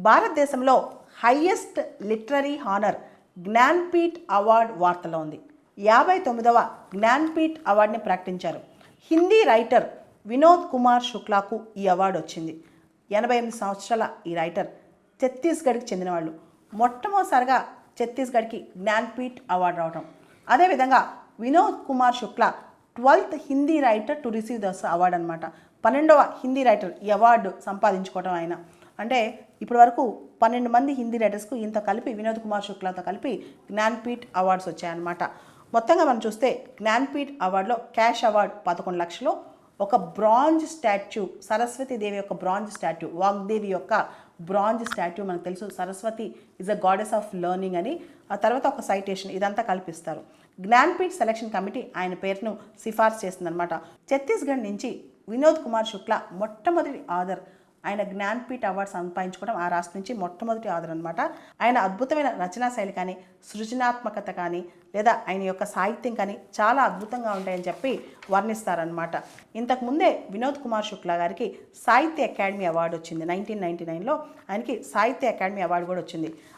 భారతదేశంలో highest literary honour Jnanpith award వార్తలో ఉంది. 59వ జ్ఞాన్పీఠ్ అవార్డుని ప్రకటించారు. హిందీ రైటర్ వినోద్ కుమార్ శుక్లాకు ఈ అవార్డు వచ్చింది. 88 సంవత్సరాల ఈ రైటర్ ఛత్తీస్గఢ్కి చెందిన వాళ్ళు. మొట్టమొదటిసారిగా ఛత్తీస్గఢ్కి జ్ఞాన్పీఠ్ అవార్డు రావడం. అదేవిధంగా Vinod Kumar Shukla 12th Hindi writer to receive this award అనమాట. 12వ హిందీ రైటర్ ఈ అవార్డు సంపాదించుకోవడం ఆయన. అంటే ఇప్పటి వరకు 12 మంది హిందీ రైటర్స్కు ఇంత కలిపి వినోద్ కుమార్ శుక్లాతో కలిపి జ్ఞాన్పీఠ్ అవార్డ్స్ వచ్చాయన్నమాట. మొత్తంగా మనం చూస్తే జ్ఞాన్పీఠ్ అవార్డులో క్యాష్ అవార్డు 11 లక్షలు, ఒక బ్రాంజ్ స్టాచ్యూ, సరస్వతీదేవి యొక్క బ్రాంజ్ స్టాట్యూ, వాగ్దేవి యొక్క బ్రాంజ్ స్టాట్యూ. మనకు తెలుసు Saraswati is a goddess of learning అని. ఆ తర్వాత ఒక సైటేషన్, ఇదంతా కల్పిస్తారు. జ్ఞాన్పీఠ్ సెలక్షన్ కమిటీ ఆయన పేరును సిఫార్సు చేస్తుందన్నమాట. ఛత్తీస్గఢ్ నుంచి వినోద్ కుమార్ శుక్లా మొట్టమొదటి ఆథర్. ఆయన జ్ఞాన్పీఠ్ అవార్డు సంపాదించుకోవడం ఆ రాష్ట్రం నుంచి మొట్టమొదటి ఆథర్ అనమాట. ఆయన అద్భుతమైన రచనా శైలి కానీ, సృజనాత్మకత కానీ, లేదా ఆయన యొక్క సాహిత్యం కానీ చాలా అద్భుతంగా ఉంటాయని చెప్పి వర్ణిస్తారనమాట. ఇంతకుముందే వినోద్ కుమార్ శుక్లా గారికి సాహిత్య అకాడమీ అవార్డు వచ్చింది. 1999లో ఆయనకి సాహిత్య అకాడమీ అవార్డు కూడా వచ్చింది.